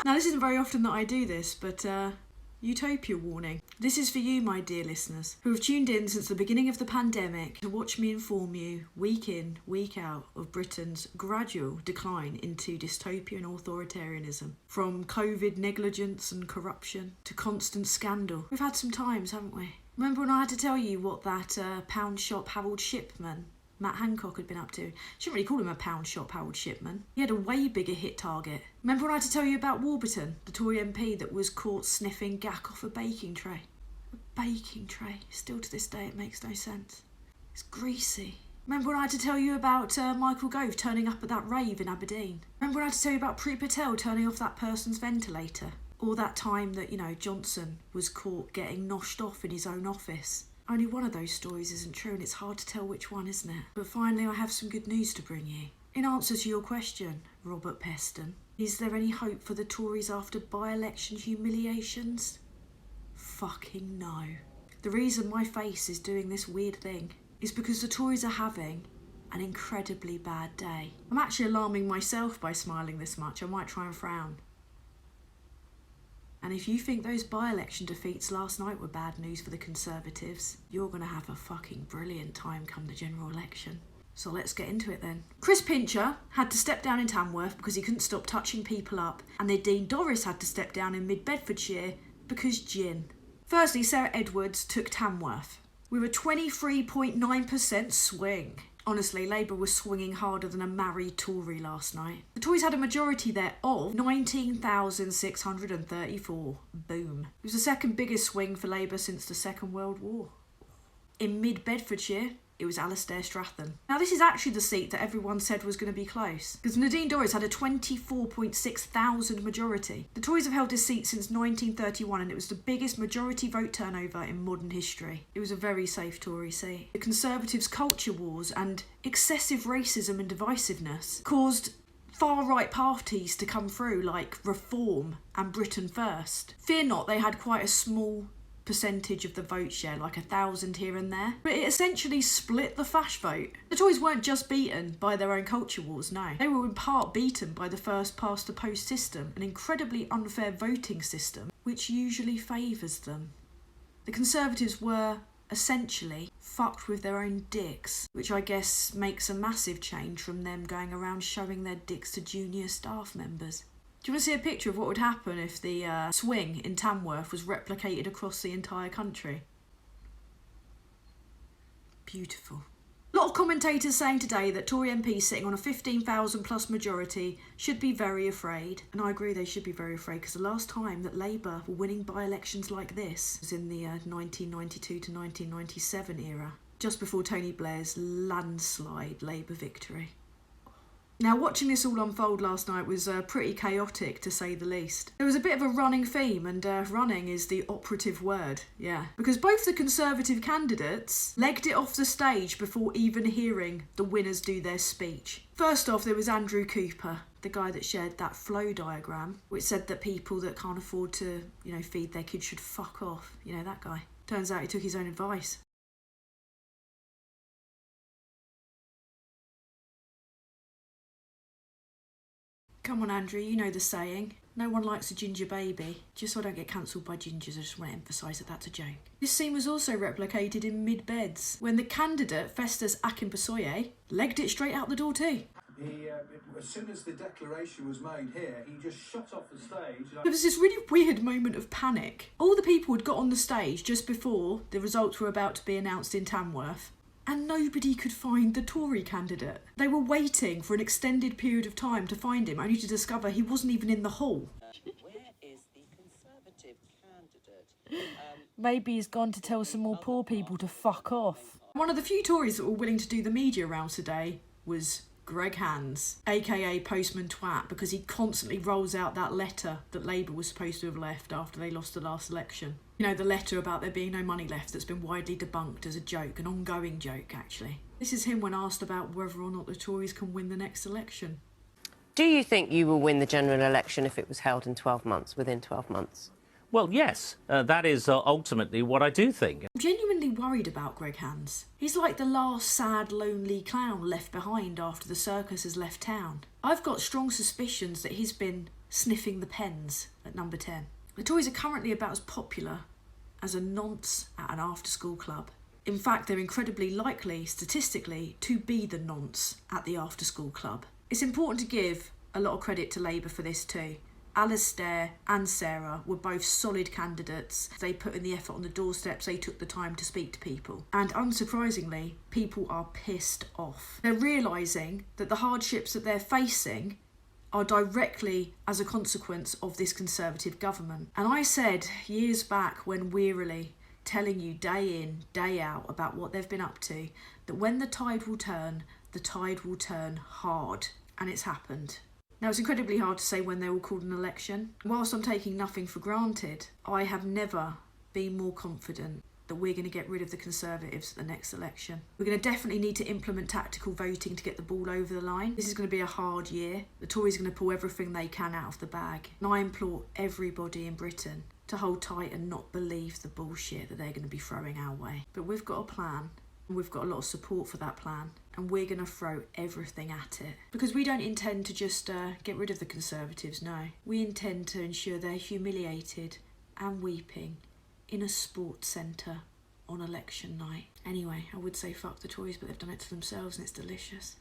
Now, this isn't very often that I do this, but utopia warning. This is for you, my dear listeners, who have tuned in since the beginning of the pandemic to watch me inform you, week in, week out, of Britain's gradual decline into dystopia and authoritarianism. From COVID negligence and corruption to constant scandal. We've had some times, haven't we? Remember when I had to tell you what that pound shop Harold Shipman, Matt Hancock, had been up to? Shouldn't really call him a pound shop Harold Shipman. He had a way bigger hit target. Remember when I had to tell you about Warburton, the Tory MP that was caught sniffing gack off a baking tray? A baking tray. Still to this day it makes no sense. It's greasy. Remember when I had to tell you about Michael Gove turning up at that rave in Aberdeen? Remember when I had to tell you about Priti Patel turning off that person's ventilator? Or that time that, Johnson was caught getting noshed off in his own office? Only one of those stories isn't true, and it's hard to tell which one, isn't it? But finally, I have some good news to bring you. In answer to your question, Robert Peston, is there any hope for the Tories after by-election humiliations? Fucking no. The reason my face is doing this weird thing is because the Tories are having an incredibly bad day. I'm actually alarming myself by smiling this much. I might try and frown. And if you think those by-election defeats last night were bad news for the Conservatives, you're going to have a fucking brilliant time come the general election. So let's get into it then. Chris Pincher had to step down in Tamworth because he couldn't stop touching people up, and then Dean Dorris had to step down in Mid-Bedfordshire because gin. Firstly, Sarah Edwards took Tamworth with a 23.9% swing. Honestly, Labour was swinging harder than a married Tory last night. The Tories had a majority there of 19,634. Boom. It was the second biggest swing for Labour since the Second World War. In Mid-Bedfordshire, it was Alastair Strathern. Now, this is actually the seat that everyone said was going to be close, because Nadine Dorries had a 24.6 thousand majority. The Tories have held this seat since 1931, and it was the biggest majority vote turnover in modern history. It was a very safe Tory seat. The Conservatives' culture wars and excessive racism and divisiveness caused far-right parties to come through, like Reform and Britain First. Fear not, they had quite a small percentage of the vote share, like 1,000 here and there, but it essentially split the fash vote. The Tories weren't just beaten by their own culture wars, no. They were in part beaten by the first past the post system, an incredibly unfair voting system which usually favours them. The Conservatives were essentially fucked with their own dicks, which I guess makes a massive change from them going around showing their dicks to junior staff members. Do you want to see a picture of what would happen if the swing in Tamworth was replicated across the entire country? Beautiful. A lot of commentators saying today that Tory MPs sitting on a 15,000 plus majority should be very afraid. And I agree, they should be very afraid, because the last time that Labour were winning by-elections like this was in the 1992 to 1997 era, just before Tony Blair's landslide Labour victory. Now, watching this all unfold last night was pretty chaotic, to say the least. There was a bit of a running theme, and running is the operative word, yeah. Because both the Conservative candidates legged it off the stage before even hearing the winners do their speech. First off, there was Andrew Cooper, the guy that shared that flow diagram, which said that people that can't afford to, feed their kids should fuck off. That guy. Turns out he took his own advice. Come on, Andrew, you know the saying. No one likes a ginger baby. Just so I don't get cancelled by gingers, I just want to emphasise that that's a joke. This scene was also replicated in Mid-Beds, when the candidate, Festus Akinpasoye, legged it straight out the door too. As soon as the declaration was made here, he just shot off the stage. There was this really weird moment of panic. All the people had got on the stage just before the results were about to be announced in Tamworth, and nobody could find the Tory candidate. They were waiting for an extended period of time to find him, only to discover he wasn't even in the hall. Where is the Conservative candidate? Maybe he's gone to tell some more poor people to fuck off. One of the few Tories that were willing to do the media rounds today was Greg Hands, aka Postman Twat, because he constantly rolls out that letter that Labour was supposed to have left after they lost the last election. The letter about there being no money left that's been widely debunked as a joke, an ongoing joke actually. This is him when asked about whether or not the Tories can win the next election. Do you think you will win the general election if it was held in 12 months, within 12 months? Well, yes, that is ultimately what I do think. I'm genuinely worried about Greg Hands. He's like the last sad, lonely clown left behind after the circus has left town. I've got strong suspicions that he's been sniffing the pens at number 10. The Tories are currently about as popular as a nonce at an after-school club. In fact, they're incredibly likely, statistically, to be the nonce at the after-school club. It's important to give a lot of credit to Labour for this too. Alistair and Sarah were both solid candidates. They put in the effort on the doorsteps, they took the time to speak to people. And unsurprisingly, people are pissed off. They're realising that the hardships that they're facing are directly as a consequence of this Conservative government. And I said years back, when wearily telling you day in, day out about what they've been up to, that when the tide will turn hard. And it's happened. Now, it's incredibly hard to say when they will call an election. Whilst I'm taking nothing for granted, I have never been more confident that we're going to get rid of the Conservatives at the next election. We're going to definitely need to implement tactical voting to get the ball over the line. This is going to be a hard year. The Tories are going to pull everything they can out of the bag. And I implore everybody in Britain to hold tight and not believe the bullshit that they're going to be throwing our way. But we've got a plan. And we've got a lot of support for that plan, and we're going to throw everything at it. Because we don't intend to just get rid of the Conservatives, no. We intend to ensure they're humiliated and weeping in a sports centre on election night. Anyway, I would say fuck the Tories, but they've done it to themselves and it's delicious.